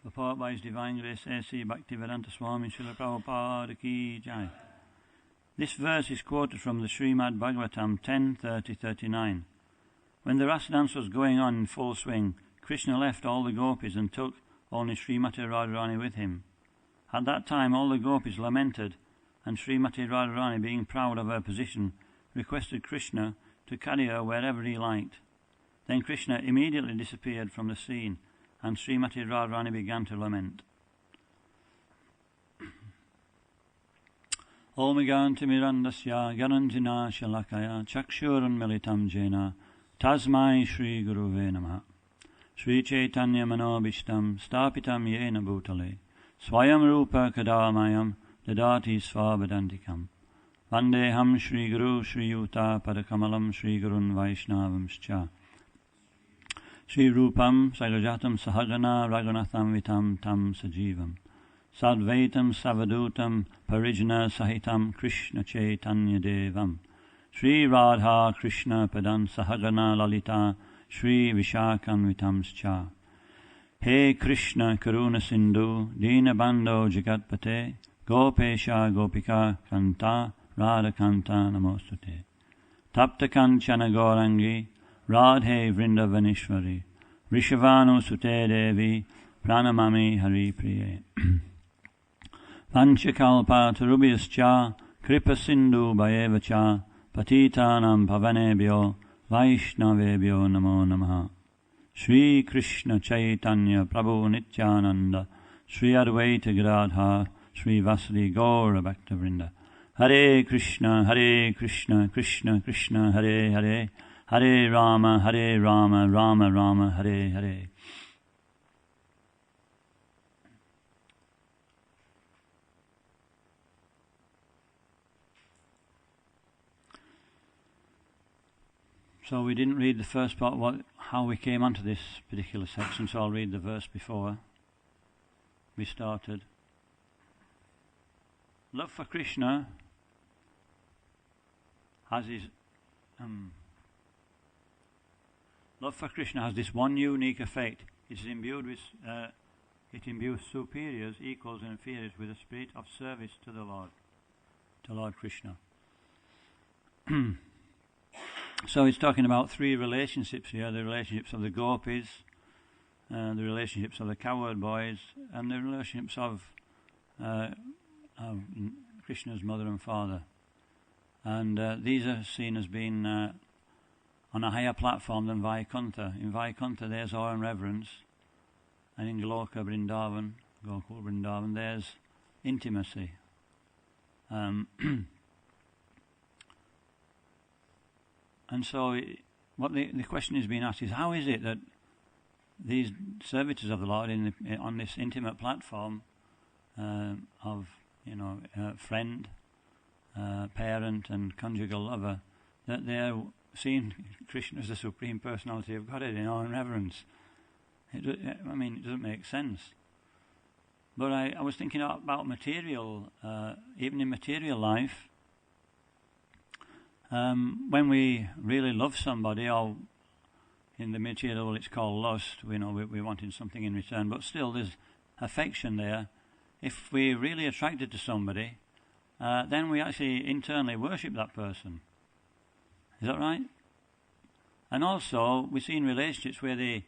Purport by His Divine Grace A.C. Bhaktivedanta Swami Srila Prabhupada Ki Jai. This verse is quoted from the Srimad Bhagavatam 10:30-39. When the Rasa dance was going on in full swing, Krishna left all the gopis and took only Srimati Radharani with him. At that time all the gopis lamented, and Srimati Radharani, being proud of her position, requested Krishna to carry her wherever he liked. Then Krishna immediately disappeared from the scene, and Srimati Radharani began to lament. Om Gantimirandasya Garanjina Shalakaya Chakshuran Militam Jena Tasmai Shri Guruve Namaha Shri Chaitanya Manobishtam Stapitam Yena Bhutale Swayam Rupa Kadamayam Dadati Svabhadantikam Vandeham Shri Guru Shri Yuta Padakamalam Shri Gurun Vaishnavamscha Shri Rupam Sagajatam Sahagana Raghunatham Vitam Tam Sajivam Sadvaitam Savadutam Parijna Sahitam Krishna Chaitanya Devam Shri Radha Krishna Padan Sahagana Lalita Shri Vishakam Vitamscha He Krishna Karuna Sindhu Dina Bando Jagatpate Gopesha Gopika Kanta Radha Kanta Namostute Tapta Kanchana Gaurangi Radhe Vrindavanishwari Rishavanu Sute Devi Pranamami Hari Priye Panchakalpa Tarubhyascha Kripa Sindhu Bhayevacha Patitanam Pavanebhyo Vaishnavebhyo Namo Namaha Shri Krishna Chaitanya Prabhu Nityananda Shri Advaita Gadadhar Shri Vasudhi Gaura Bhaktavrinda Hare Krishna Krishna Krishna Hare Hare Hare Rama Rama Rama Hare Hare. So we didn't read the first part, how we came onto this particular section, so I'll read the verse before we started. Love for Krishna has this one unique effect. It is imbued with, it imbues superiors, equals, and inferiors with a spirit of service to the Lord, to Lord Krishna. So it's talking about three relationships here: the relationships of the gopis, the relationships of the cowherd boys, and the relationships of Krishna's mother and father. And these are seen as being on a higher platform than Vaikuntha. In Vaikuntha there's awe and reverence, and in Goloka Vrindavan, Gokul Vrindavan, there's intimacy. And so what the question is being asked is, how is it that these servitors of the Lord on this intimate platform of friend, parent and conjugal lover, that they're seeing Krishna as the Supreme Personality of Godhead in awe and reverence? It doesn't make sense. But I was thinking about material, even in material life, when we really love somebody, or in the material it's called lust, we're wanting something in return, but still there's affection there. If we're really attracted to somebody, then we actually internally worship that person. Is that right? And also, we see in relationships where the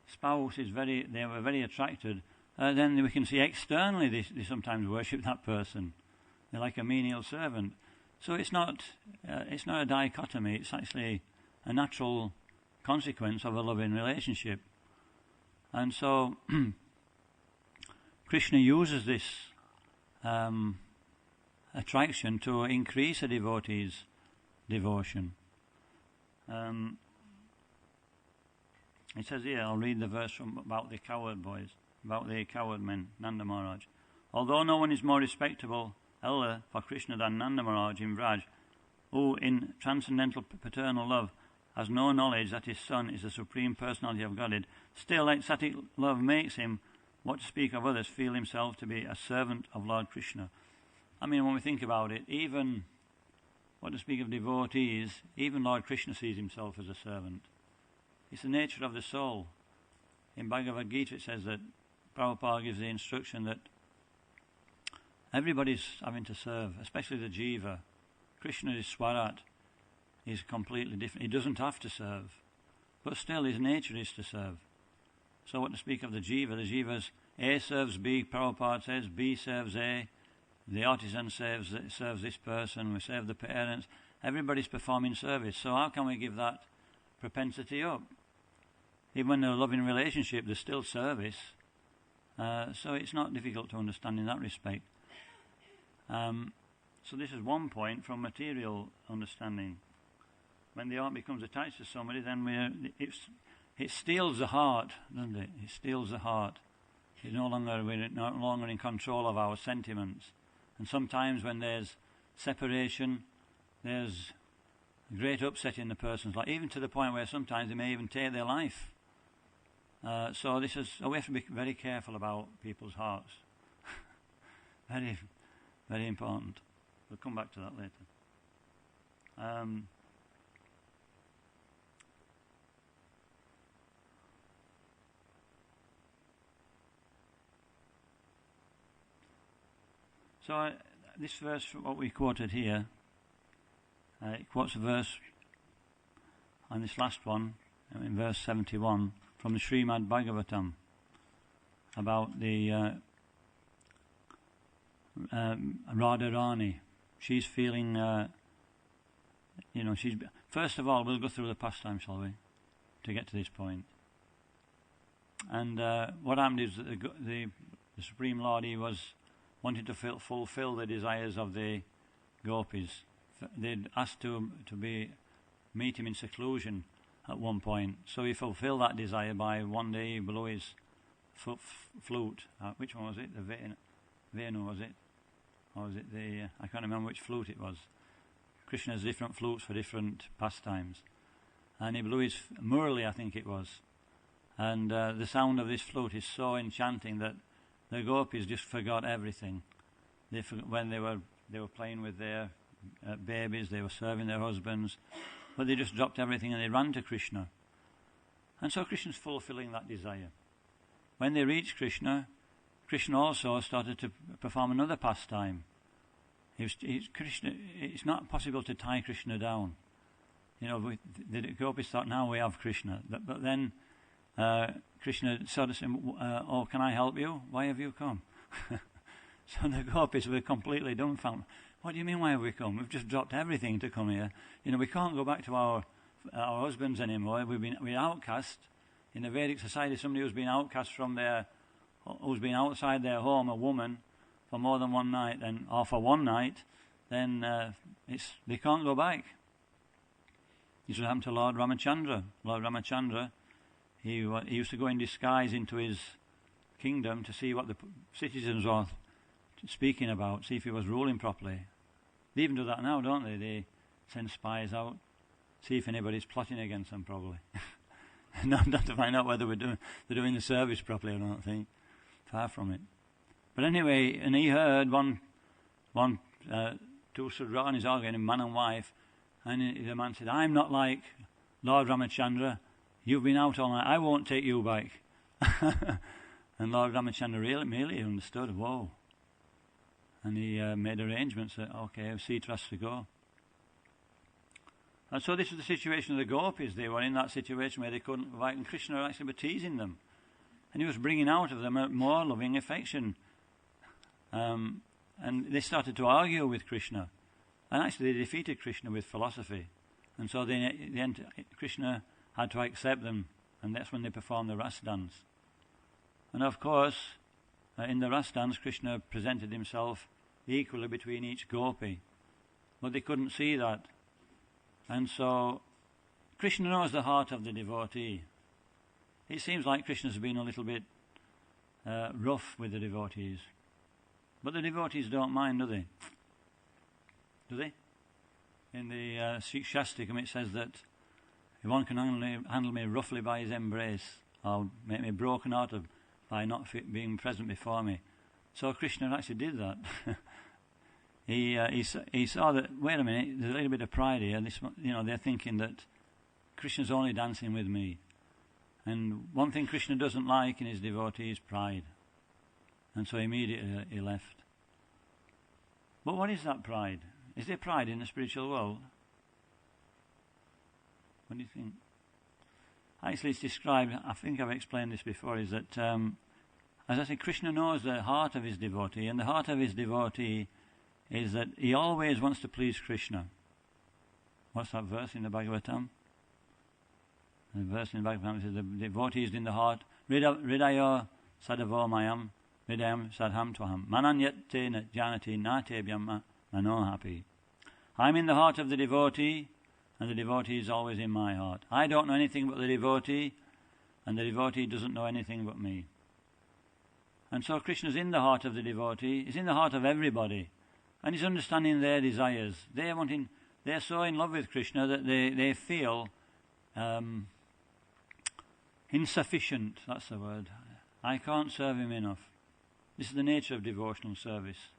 spouse they were very attracted, then we can see externally they sometimes worship that person. They're like a menial servant. So it's not a dichotomy. It's actually a natural consequence of a loving relationship. And so Krishna uses this attraction to increase a devotee's devotion. It says here, I'll read the verse about the cowherd boys, about the cowherd men, Nanda Maharaj. Although no one is more respectable elder for Krishna than Nanda Maharaj in Vraj, who in transcendental paternal love has no knowledge that his son is the Supreme Personality of Godhead, still ecstatic love makes him, what to speak of others, feel himself to be a servant of Lord Krishna. When we think about it, even, what to speak of devotees, even Lord Krishna sees himself as a servant. It's the nature of the soul. In Bhagavad Gita it says that Prabhupada gives the instruction that everybody's having to serve, especially the jiva. Krishna is Swarat. He's completely different. He doesn't have to serve, but still his nature is to serve. So what to speak of the jiva's A serves B, Prabhupada says, B serves A, the artisan serves this person, we serve the parents. Everybody's performing service. So how can we give that propensity up? Even when they're a loving relationship, there's still service. So it's not difficult to understand in that respect. So this is one point from material understanding. When the heart becomes attached to somebody, then it steals the heart, doesn't it? It steals the heart. We're no longer in control of our sentiments. And sometimes when there's separation, there's great upset in the person's life, even to the point where sometimes they may even take their life. So we have to be very careful about people's hearts. Very, very important. We'll come back to that later. So this verse, what we quoted here, it quotes a verse on this last one, in verse 71, from the Srimad Bhagavatam, about the Radharani. She's feeling, first of all, we'll go through the pastime, shall we, to get to this point. And what happened is that the Supreme Lord, he was wanted to fulfill the desires of the gopis. They'd asked to meet him in seclusion at one point. So he fulfilled that desire by one day he blew his flute. Which one was it? The Venu, was it? Or was it I can't remember which flute it was. Krishna has different flutes for different pastimes. And he blew his Murli, I think it was. And the sound of this flute is so enchanting that the gopis just forgot everything. When they were playing with their babies, they were serving their husbands, but they just dropped everything and they ran to Krishna. And so Krishna's fulfilling that desire. When they reached Krishna, Krishna also started to perform another pastime. It's not possible to tie Krishna down. The gopis thought, now we have Krishna. But then Krishna sort of said, oh, can I help you? Why have you come? So the gopis were completely dumbfounded. What do you mean, why have we come? We've just dropped everything to come here. We can't go back to our husbands anymore. We're outcast. In the Vedic society, somebody who's been outcast who's been outside their home, a woman, for more than one night, or for one night, then they can't go back. This would happen to Lord Ramachandra. Lord Ramachandra, he used to go in disguise into his kingdom to see what the citizens were speaking about, see if he was ruling properly. They even do that now, don't they? They send spies out, see if anybody's plotting against them, probably. not to find out whether they're doing the service properly, I don't think. Far from it. But anyway, and he heard two Sudranis arguing, man and wife, and the man said, I'm not like Lord Ramachandra. You've been out all night. I won't take you back. And Lord Ramachandra merely understood, whoa. And he made arrangements that, okay, Sita has to go. And so this was the situation of the gopis. They were in that situation where they couldn't go back, and Krishna actually was teasing them. And he was bringing out of them a more loving affection. And they started to argue with Krishna. And actually they defeated Krishna with philosophy. And so Krishna had to accept them, and that's when they performed the Ras dance. And of course, in the Ras dance, Krishna presented himself equally between each gopi. But they couldn't see that. And so Krishna knows the heart of the devotee. It seems like Krishna's been a little bit rough with the devotees. But the devotees don't mind, do they? Do they? In the Shastikam it says that if one can handle me roughly by his embrace, or make me broken-hearted by not being present before me. So Krishna actually did that. He saw that, wait a minute, there's a little bit of pride here. They're thinking that Krishna's only dancing with me. And one thing Krishna doesn't like in his devotee is pride. And so immediately he left. But what is that pride? Is there pride in the spiritual world? What do you think? Actually, it's described, I think I've explained this before, is that, as I say, Krishna knows the heart of his devotee, and the heart of his devotee is that he always wants to please Krishna. What's that verse in the Bhagavatam? The verse in the Bhagavatam says, the devotee is in the heart, Hridayo sadavo mayam, Hridayam sadham twaham, mananyate janati natebhyam manohapi. I'm in the heart of the devotee, and the devotee is always in my heart. I don't know anything but the devotee, and the devotee doesn't know anything but me. And so Krishna's in the heart of the devotee, he's in the heart of everybody, and he's understanding their desires. They're so in love with Krishna that they feel insufficient, that's the word. I can't serve him enough. This is the nature of devotional service.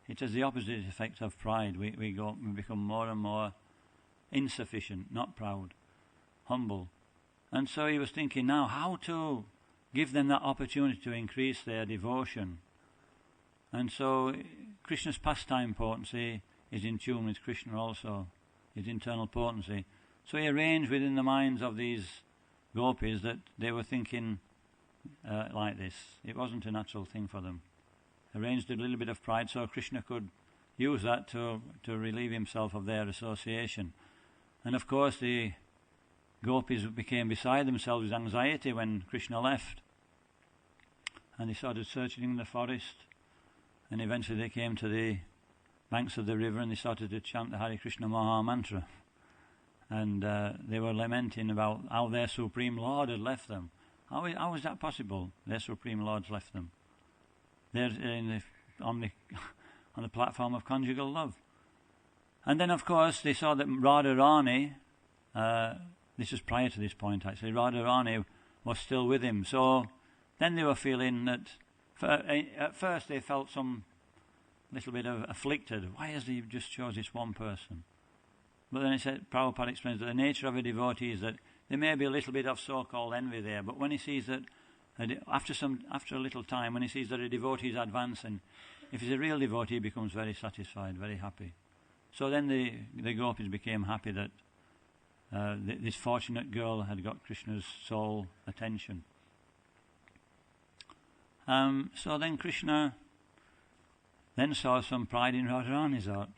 It has the opposite effect of pride. We become more and more insufficient, not proud, humble. And so he was thinking now how to give them that opportunity to increase their devotion. And so Krishna's pastime potency is in tune with Krishna also, his internal potency. So he arranged within the minds of these gopis that they were thinking like this. It wasn't a natural thing for them. Arranged a little bit of pride so Krishna could use that to relieve himself of their association. And of course the gopis became beside themselves with anxiety when Krishna left. And they started searching in the forest, and eventually they came to the banks of the river and they started to chant the Hare Krishna Maha Mantra. And they were lamenting about how their Supreme Lord had left them. How is that possible? Their Supreme Lord's left them. They're on the platform of conjugal love. And then, of course, they saw that Radharani, this was prior to this point actually, Radharani was still with him. So then they were feeling that, at first they felt some little bit of afflicted. Why has he just chose this one person? But then Prabhupada explains that the nature of a devotee is that there may be a little bit of so-called envy there, but when he sees that, after a little time, when he sees that a devotee is advancing, if he's a real devotee, he becomes very satisfied, very happy. So then the gopis became happy that this fortunate girl had got Krishna's sole attention. So then Krishna then saw some pride in Radharani's heart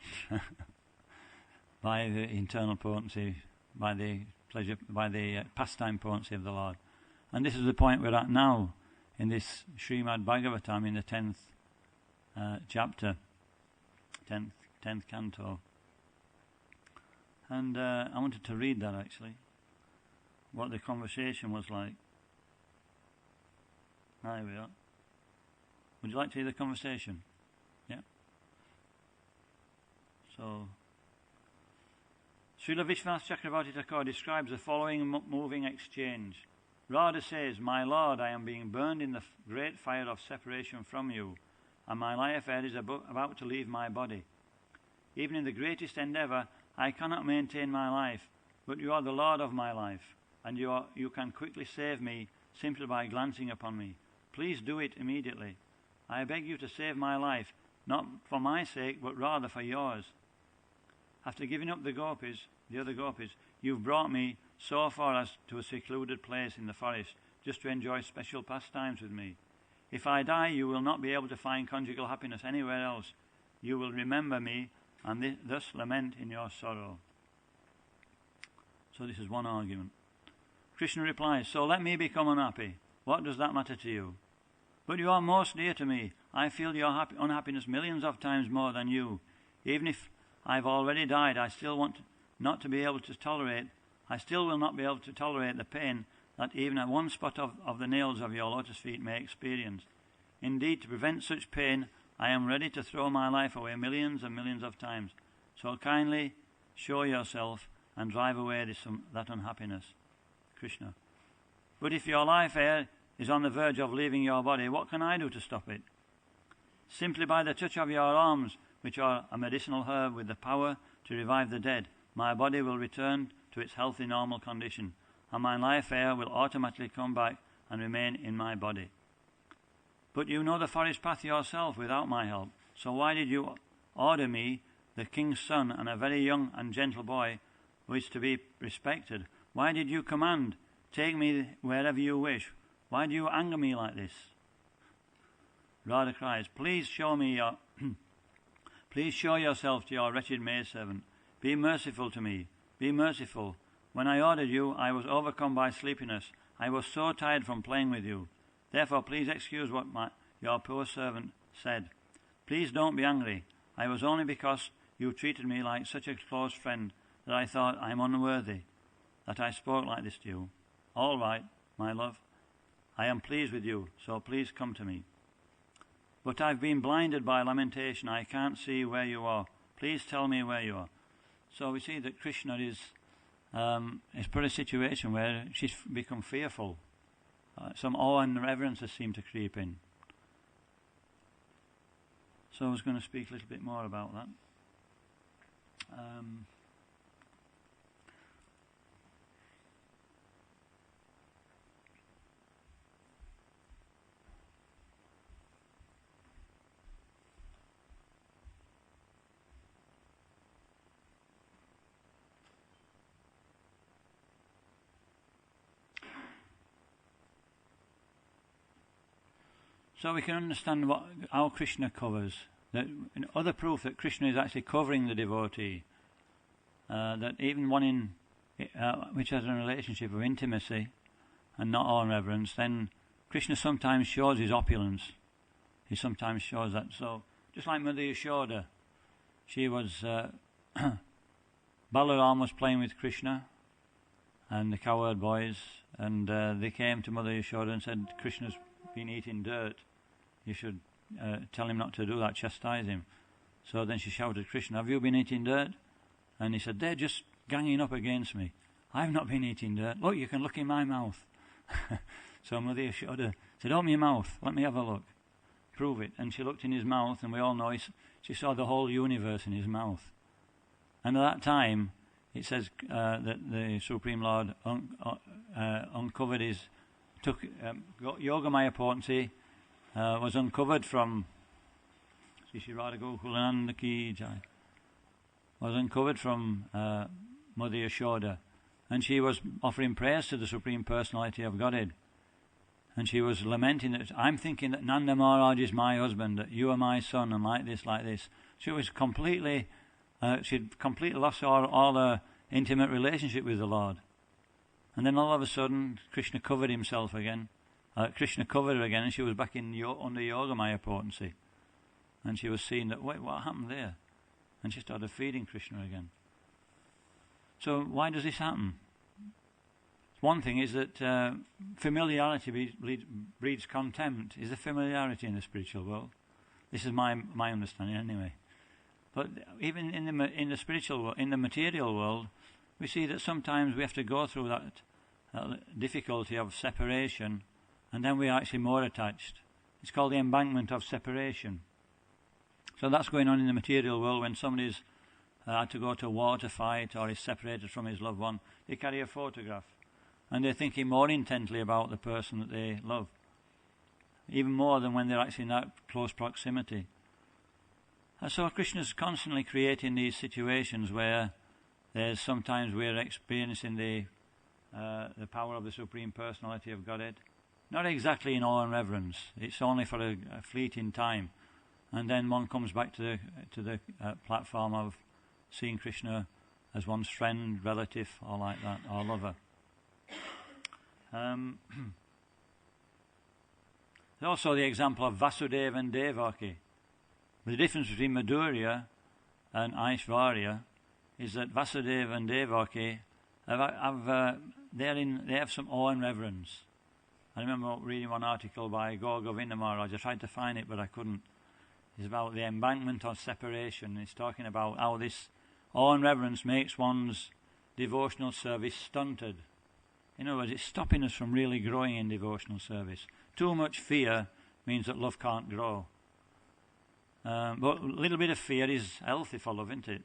by the internal potency, by the pleasure, by the pastime potency of the Lord. And this is the point we're at now in this Srimad Bhagavatam in the 10th chapter, 10th canto. And I wanted to read that actually, what the conversation was like. There we are. Would you like to hear the conversation? Yeah? So, Srila Vishwanath Chakravarti Thakur describes the following moving exchange. Radha says, "My Lord, I am being burned in the great fire of separation from you, and my life air is about to leave my body. Even in the greatest endeavour, I cannot maintain my life, but you are the Lord of my life, and you can quickly save me simply by glancing upon me. Please do it immediately. I beg you to save my life, not for my sake, but rather for yours. After giving up the other gopis, you've brought me so far as to a secluded place in the forest, just to enjoy special pastimes with me. If I die, you will not be able to find conjugal happiness anywhere else. You will remember me and thus lament in your sorrow." So this is one argument. Krishna replies, "So let me become unhappy. What does that matter to you? But you are most dear to me. I feel your unhappiness millions of times more than you. Even if I've already died, I still will not be able to tolerate the pain that even at one spot of the nails of your lotus feet may experience. Indeed, to prevent such pain, I am ready to throw my life away millions and millions of times. So kindly show yourself and drive away that unhappiness." Krishna: "But if your life air is on the verge of leaving your body, what can I do to stop it? Simply by the touch of your arms, which are a medicinal herb with the power to revive the dead, my body will return to its healthy normal condition, and my life air will automatically come back and remain in my body." But you know the forest path yourself without my help. So why did you order me, the king's son, and a very young and gentle boy, who is to be respected? Why did you command, take me wherever you wish? Why do you anger me like this? Radha cries, please show yourself to your wretched maidservant. Be merciful to me. Be merciful. When I ordered you, I was overcome by sleepiness. I was so tired from playing with you. Therefore, please excuse what your poor servant said. Please don't be angry. I was only because you treated me like such a close friend that I thought I'm unworthy, that I spoke like this to you. All right, my love. I am pleased with you, so please come to me. But I've been blinded by lamentation. I can't see where you are. Please tell me where you are. So we see that Krishna is put in a situation where she's become fearful. Some awe and reverence has seemed to creep in. So I was going to speak a little bit more about that. So we can understand how Krishna covers. That other proof that Krishna is actually covering the devotee. That even one which has a relationship of intimacy and not awe and reverence, then Krishna sometimes shows his opulence. He sometimes shows that. So just like Mother Yashoda, she was Balaram was playing with Krishna and the cowherd boys, and they came to Mother Yashoda and said, Krishna's been eating dirt. You should tell him not to do that, chastise him. So then she shouted, Krishna, have you been eating dirt? And he said, they're just ganging up against me. I've not been eating dirt. Look, you can look in my mouth. So Mother Yashoda said, open your mouth, let me have a look. Prove it. And she looked in his mouth, and we all know she saw the whole universe in his mouth. And at that time, it says that the Supreme Lord uncovered Yogamaya Potency was uncovered from was uncovered from Mother Yashoda, and she was offering prayers to the Supreme Personality of Godhead, and she was lamenting that I'm thinking that Nanda Maharaj is my husband, that you are my son, and like this. She was completely she'd completely lost all her intimate relationship with the Lord. And then all of a sudden Krishna covered himself again. Krishna covered her again, and she was back under Yogamaya Potency. And she was seeing that, wait, what happened there? And she started feeding Krishna again. So why does this happen? One thing is that familiarity breeds contempt. Is there familiarity in the spiritual world? This is my understanding anyway. But even in the spiritual world, in the material world, we see that sometimes we have to go through that difficulty of separation, and then we are actually more attached. It's called the embankment of separation. So that's going on in the material world when somebody's had to go to war to fight or is separated from his loved one. They carry a photograph, and they're thinking more intently about the person that they love, even more than when they're actually in that close proximity. And so Krishna's constantly creating these situations where sometimes we're experiencing the power of the Supreme Personality of Godhead. Not exactly in awe and reverence. It's only for a fleeting time. And then one comes back to the platform of seeing Krishna as one's friend, relative, or like that, or lover. There's also the example of Vasudeva and Devaki. The difference between Madhurya and Aishvarya is that Vasudeva and Devaki they have some awe and reverence. I remember reading one article by Gaur Govinda Maharaj. I tried to find it, but I couldn't. It's about the embankment of separation. It's talking about how this awe and reverence makes one's devotional service stunted. In other words, it's stopping us from really growing in devotional service. Too much fear means that love can't grow. But a little bit of fear is healthy for love, isn't it?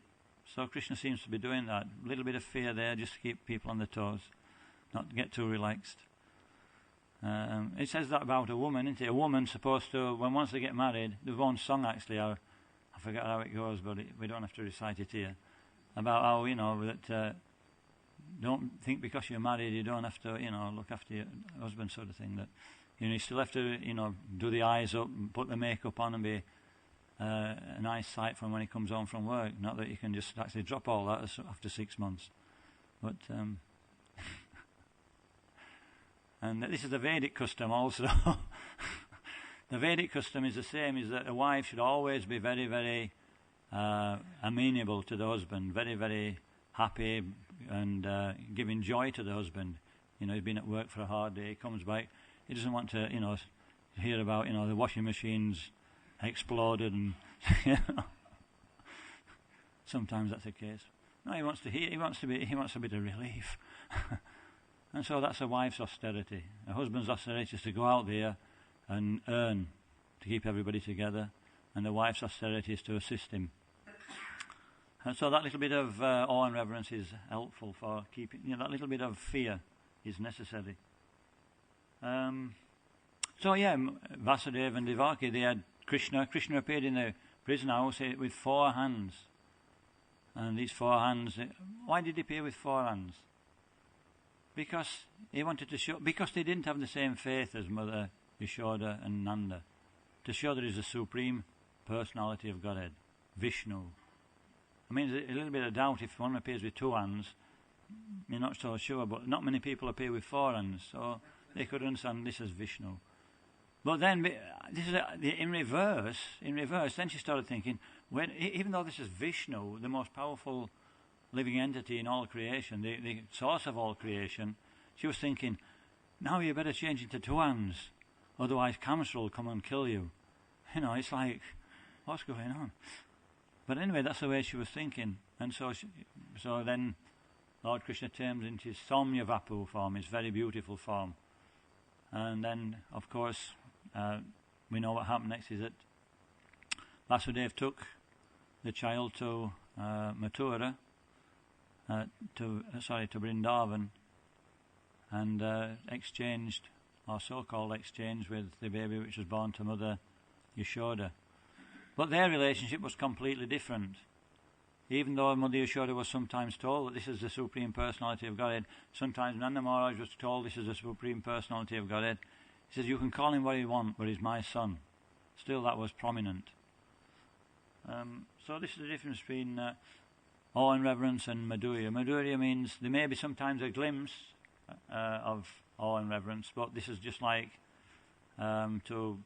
So Krishna seems to be doing that. A little bit of fear there just to keep people on their toes, not to get too relaxed. It says that about a woman, isn't it? A woman's supposed to, when once they get married, there's one song actually, I forget how it goes, but we don't have to recite it here, about how, that don't think because you're married you don't have to, look after your husband, sort of thing. That you still have to, do the eyes up and put the makeup on and be a nice sight from when he comes home from work. Not that you can just actually drop all that after 6 months. But and this is the Vedic custom also. The Vedic custom is the same, is that a wife should always be very, very amenable to the husband, very, very happy and giving joy to the husband. He's been at work for a hard day, he comes back, he doesn't want to, hear about, the washing machine's exploded and, sometimes that's the case. No, he wants a bit of relief. And so that's a wife's austerity. A husband's austerity is to go out there and earn to keep everybody together, and the wife's austerity is to assist him. And so that little bit of awe and reverence is helpful for keeping, that little bit of fear is necessary. Vasudeva and Devaki, they had Krishna. Krishna appeared in the prison house with 4 hands. And these 4 hands, why did he appear with 4 hands? Because he wanted to show, because they didn't have the same faith as Mother Yashoda and Nanda, to show that he's the supreme personality of Godhead, Vishnu. I mean, there's a little bit of doubt if one appears with 2 hands. You're not so sure, but not many people appear with 4 hands, so they could understand this as Vishnu. But then, this is in reverse. Then she started thinking, even though this is Vishnu, the most powerful living entity in all creation, the source of all creation, she was thinking, now you better change into 2 hands, otherwise Kamsa will come and kill you. It's like, what's going on? But anyway, that's the way she was thinking. And so then Lord Krishna turns into his Soumya Vapu form, his very beautiful form. And then, of course, we know what happened next is that Vasudeva took the child to Mathura, to Vrindavan, and exchanged, or so-called exchange, with the baby which was born to Mother Yashoda. But their relationship was completely different. Even though Mother Yashoda was sometimes told that this is the Supreme Personality of Godhead, sometimes Nanda Maharaj was told this is the Supreme Personality of Godhead. He says, you can call him what you want, but he's my son. Still that was prominent. So this is the difference between awe and reverence and Madhurya. Madhurya means there may be sometimes a glimpse of awe and reverence, but this is just like to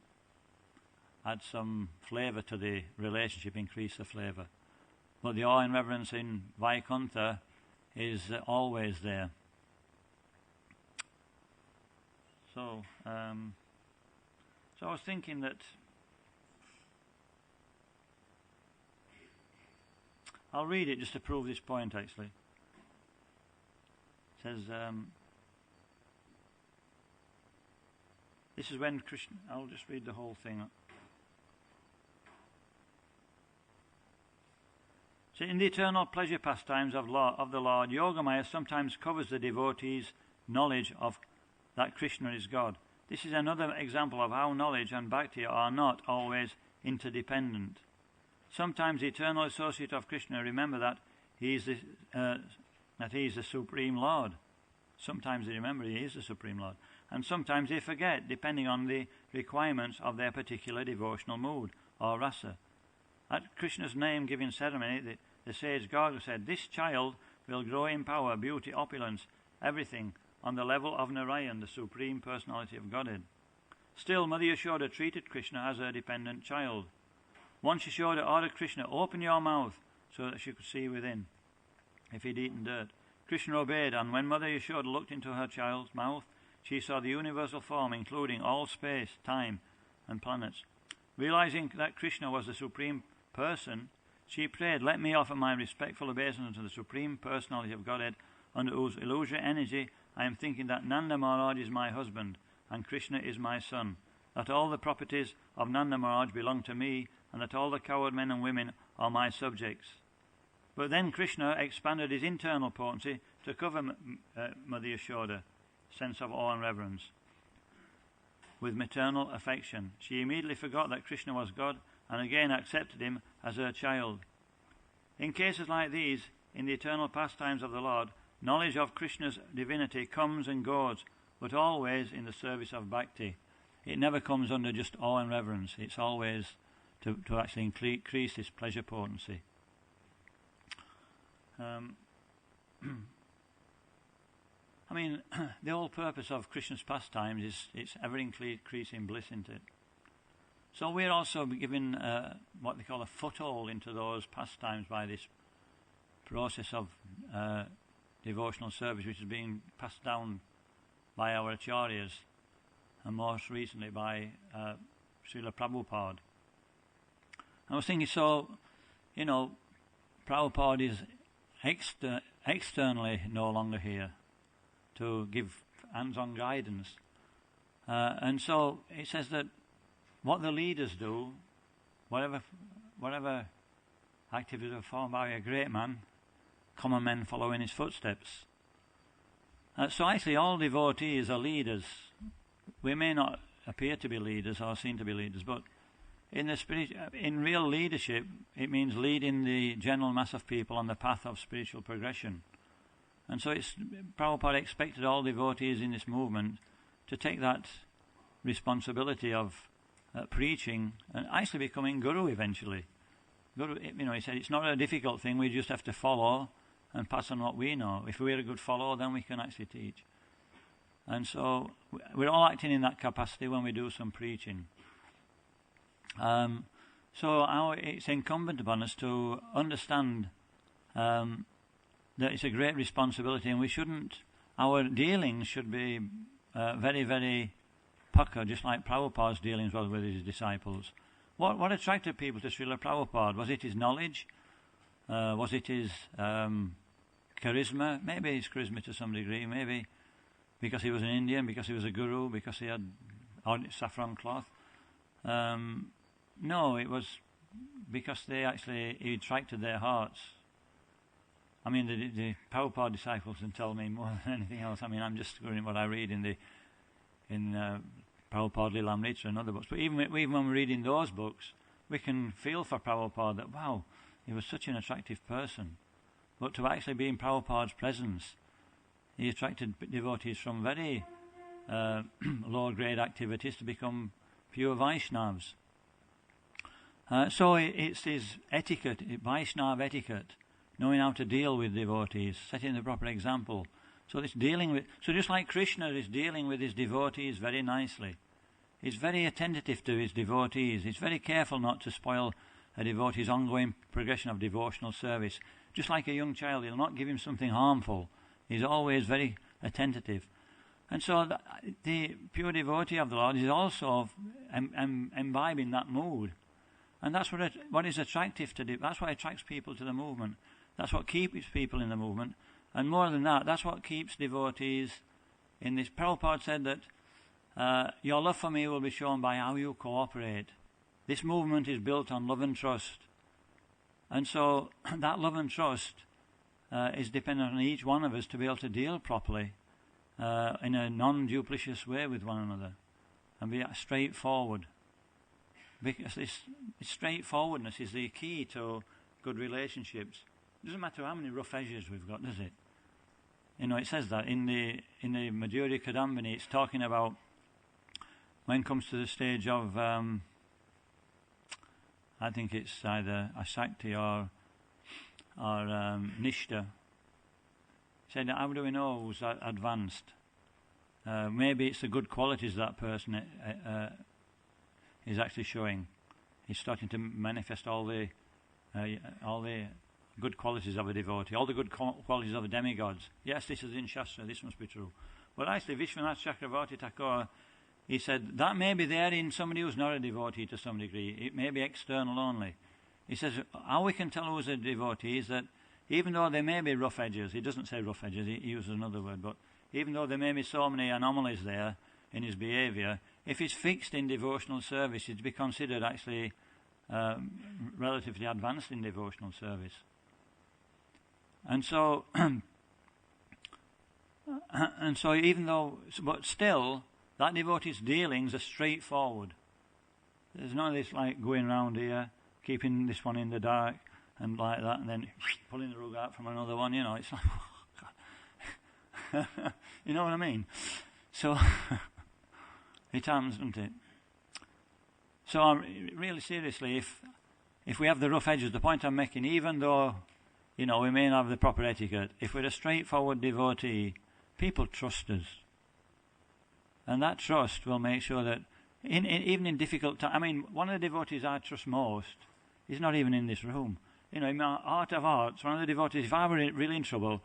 add some flavour to the relationship, increase the flavour. But the awe and reverence in Vaikuntha is always there. So I was thinking that I'll read it just to prove this point, actually. It says, this is when Krishna, I'll just read the whole thing. So in the eternal pleasure pastimes of the Lord, Yogamaya sometimes covers the devotee's knowledge of that Krishna is God. This is another example of how knowledge and bhakti are not always interdependent. Sometimes the eternal associate of Krishna remember that he is the Supreme Lord. Sometimes they remember he is the Supreme Lord. And sometimes they forget, depending on the requirements of their particular devotional mood or rasa. At Krishna's name-giving ceremony, the sage Garga said, this child will grow in power, beauty, opulence, everything, on the level of Narayan, the Supreme Personality of Godhead. Still, Mother Yashoda treated Krishna as her dependent child. Once Yashoda ordered Krishna, open your mouth, so that she could see within, if he'd eaten dirt. Krishna obeyed, and when Mother Yashoda looked into her child's mouth, she saw the universal form, including all space, time, and planets. Realizing that Krishna was the Supreme Person, she prayed, let me offer my respectful obeisance to the Supreme Personality of Godhead, under whose illusory energy I am thinking that Nanda Maharaj is my husband, and Krishna is my son, that all the properties of Nanda Maharaj belong to me, and that all the coward men and women are my subjects. But then Krishna expanded his internal potency to cover Mother Yashoda, sense of awe and reverence. with maternal affection. She immediately forgot that Krishna was God and again accepted him as her child. In cases like these, in the eternal pastimes of the Lord, knowledge of Krishna's divinity comes and goes, but always in the service of bhakti. It never comes under just awe and reverence. It's always to actually increase this pleasure potency. I mean, the whole purpose of Krishna's pastimes is it's ever-increasing bliss, isn't it? So we're also given what they call a foothold into those pastimes by this process of devotional service, which is being passed down by our acharyas, and most recently by Srila Prabhupada. I was thinking, so, Prabhupada is externally no longer here to give hands-on guidance. And so it says that what the leaders do, whatever activities are performed by a great man, common men follow in his footsteps. So actually all devotees are leaders. We may not appear to be leaders or seem to be leaders, but in real leadership, it means leading the general mass of people on the path of spiritual progression. And so Prabhupada expected all devotees in this movement to take that responsibility of preaching and actually becoming guru eventually. Guru, he said it's not a difficult thing, we just have to follow and pass on what we know. If we're a good follower, then we can actually teach. And so we're all acting in that capacity when we do some preaching. So it's incumbent upon us to understand that it's a great responsibility, and our dealings should be very, very pucker, just like Prabhupada's dealings were with his disciples. What attracted people to Srila Prabhupada? Was it his knowledge? Was it his charisma? Maybe his charisma to some degree, maybe because he was an Indian, because he was a guru, because he had saffron cloth. No, it was because he attracted their hearts. I mean, the Prabhupada disciples can tell me more than anything else. I mean, I'm just going what I read in Prabhupada Lila and other books. But even when we're reading those books, we can feel for Prabhupada that, wow, he was such an attractive person. But to actually be in Prabhupada's presence, he attracted devotees from very low-grade activities to become pure Vaishnavas. So it's his etiquette, Vaishnava etiquette, knowing how to deal with devotees, setting the proper example. So just like Krishna is dealing with his devotees very nicely, he's very attentive to his devotees. He's very careful not to spoil a devotee's ongoing progression of devotional service. Just like a young child, he'll not give him something harmful. He's always very attentive. And so the pure devotee of the Lord is also imbibing that mood. And that's what is attractive to that's what attracts people to the movement. That's what keeps people in the movement. And more than that, that's what keeps devotees in this. Prabhupada said that your love for me will be shown by how you cooperate. This movement is built on love and trust. And so that love and trust is dependent on each one of us to be able to deal properly in a non-duplicitous way with one another and be straightforward. Because this straightforwardness is the key to good relationships. It doesn't matter how many rough edges we've got, does it? It says that in the Madhurya Kadambini, it's talking about when it comes to the stage of, I think it's either Asakti or Nishta. He said, how do we know who's advanced? Maybe it's the good qualities that person is actually showing. He's starting to manifest all the good qualities of a devotee, all the good qualities of the demigods. Yes, this is in Shastra, this must be true. But actually, Vishwanath Chakravarti Thakur, he said, that may be there in somebody who's not a devotee to some degree. It may be external only. He says, how we can tell who's a devotee is that even though there may be rough edges, he doesn't say rough edges, he uses another word, but even though there may be so many anomalies there in his behaviour, if he's fixed in devotional service, he'd be considered actually relatively advanced in devotional service. And so, but still, That devotee's dealings are straightforward. There's none of this like going round here, keeping this one in the dark and like that, and then pulling the rug out from another one. You know, it's like, oh, God. You know what I mean? So it happens, doesn't it? So really seriously, if we have the rough edges, the point I'm making, even though, you know, we may not have the proper etiquette, if we're a straightforward devotee, people trust us. And that trust will make sure that, even in difficult times, I mean, one of the devotees I trust most is not even in this room. You know, in my heart of hearts, one of the devotees, if I were really in trouble,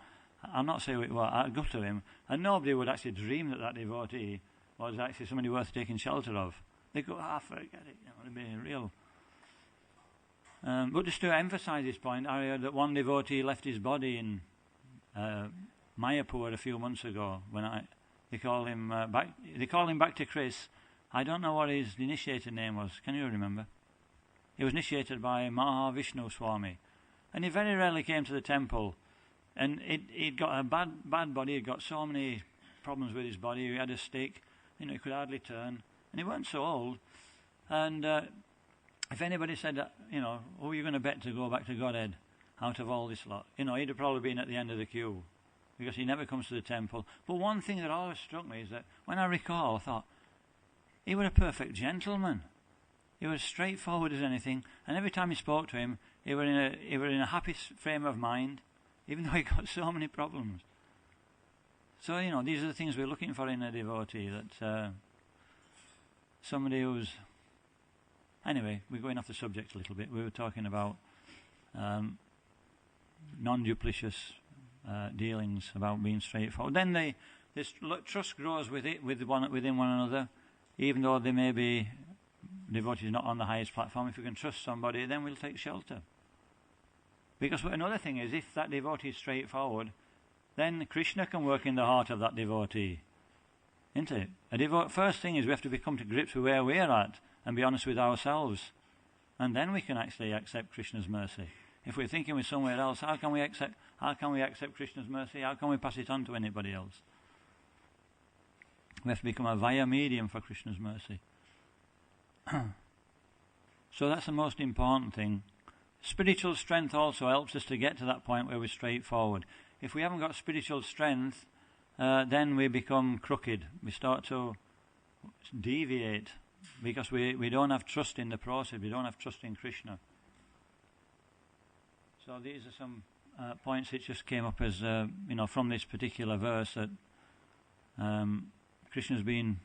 I'll not say what, I'd go to him, and nobody would actually dream that devotee was actually somebody worth taking shelter of. They go, forget it, you know, it'd be real. But just to emphasise this point, I heard that one devotee left his body in Mayapur a few months ago. They called him back. They called him back to Chris. I don't know what his initiated name was. Can you remember? He was initiated by Dayananda Swami, and he very rarely came to the temple. And he'd got a bad body. He'd got so many problems with his body. He had a stick. You know, he could hardly turn, and he weren't so old. And if anybody said that, you know, who are you going to bet to go back to Godhead out of all this lot? You know, he'd have probably been at the end of the queue, because he never comes to the temple. But one thing that always struck me is that when I recall, I thought, he was a perfect gentleman. He was straightforward as anything, and every time he spoke to him, he was in a happy frame of mind, even though he got so many problems. So, you know, these are the things we're looking for in a devotee, that somebody who's... Anyway, we're going off the subject a little bit. We were talking about non-duplicitous dealings, about being straightforward. Then this trust grows within one another, even though they may be devotees not on the highest platform. If we can trust somebody, then we'll take shelter. Because another thing is, if that devotee is straightforward, then Krishna can work in the heart of that devotee, isn't it? First thing is we have to come to grips with where we're at and be honest with ourselves, and then we can actually accept Krishna's mercy. If we're thinking we're somewhere else, how can we accept Krishna's mercy? How can we pass it on to anybody else? We have to become a via medium for Krishna's mercy. So that's the most important thing. Spiritual strength also helps us to get to that point where we're straightforward. If we haven't got spiritual strength, then we become crooked. We start to deviate because we don't have trust in the process. We don't have trust in Krishna. So these are some points that just came up as, from this particular verse, that Krishna's been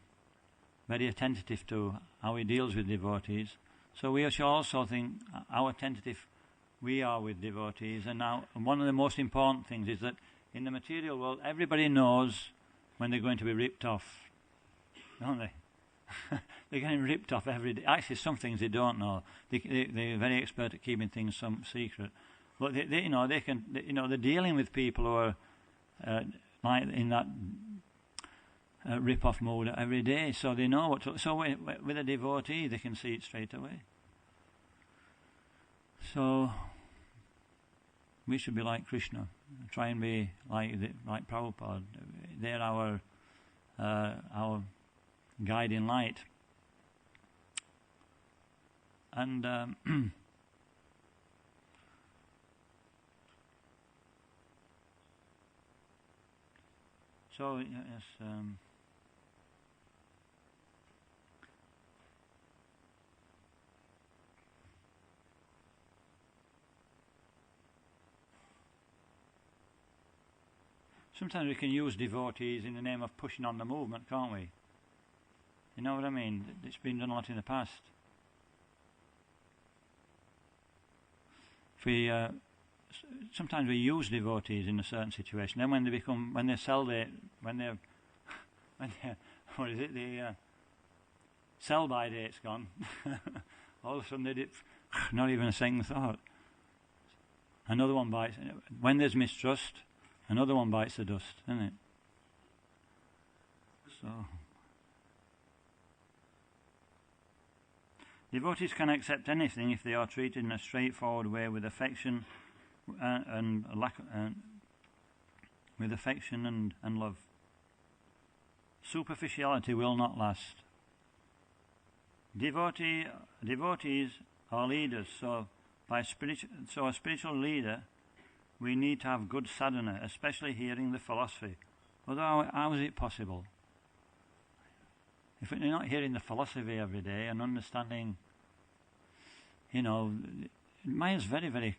very attentive to how he deals with devotees. So we should also think how attentive we are with devotees. And now, one of the most important things is that in the material world, everybody knows when they're going to be ripped off, don't they? They're getting ripped off every day. Actually, some things they don't know. They're very expert at keeping things some secret. But they're dealing with people who are like in that rip-off mode every day, so they know what to. So with a devotee, they can see it straight away. So we should be like Krishna. Try and be like Prabhupada. They're our guiding light. And so yes. Sometimes we can use devotees in the name of pushing on the movement, can't we? You know what I mean? It's been done a lot in the past. Sometimes we use devotees in a certain situation. Then when their sell-by date's gone, all of a sudden they did not even a second thought. Another one bites. When there's mistrust, another one bites the dust, isn't it? So devotees can accept anything if they are treated in a straightforward way with affection and love. superficiality will not last. Devotees are leaders, so a spiritual leader, we need to have good sadhana, especially hearing the philosophy. Although how is it possible? If we're not hearing the philosophy every day and understanding, Maya's very,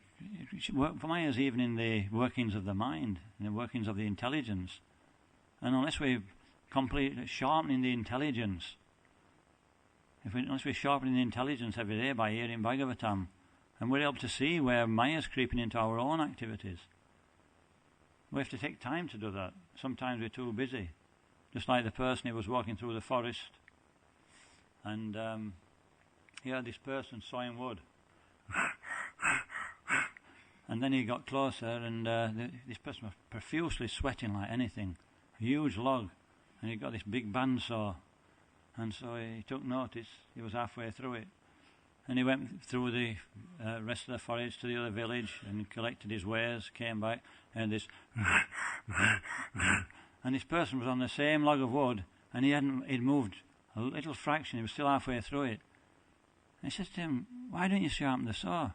Maya's even in the workings of the mind, in the workings of the intelligence. And unless we're completely sharpening the intelligence, unless we're sharpening the intelligence every day by hearing Bhagavatam, and we're able to see where Maya's creeping into our own activities, we have to take time to do that. Sometimes we're too busy. Just like the person who was walking through the forest, and this person sawing wood. And then he got closer, and this person was profusely sweating like anything. A huge log, and he got this big bandsaw. And so he took notice. He was halfway through it. And he went through the rest of the forest to the other village and collected his wares, came back, and this... And this person was on the same log of wood, and he'd moved a little fraction. He was still halfway through it. And he says to him, "Why don't you sharpen the saw?" And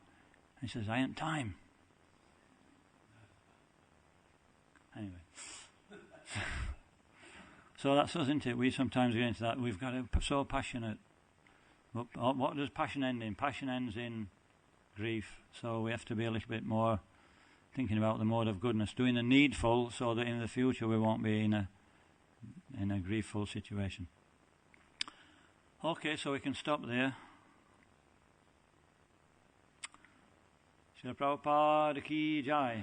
he says, "I ain't time." Anyway. So that's us, isn't it? We sometimes get into that. We've got to be so passionate. But what does passion end in? Passion ends in grief. So we have to be a little bit more thinking about the mode of goodness, doing the needful so that in the future we won't be in a griefful situation. Okay, so we can stop there. Srila Prabhupada ki jai.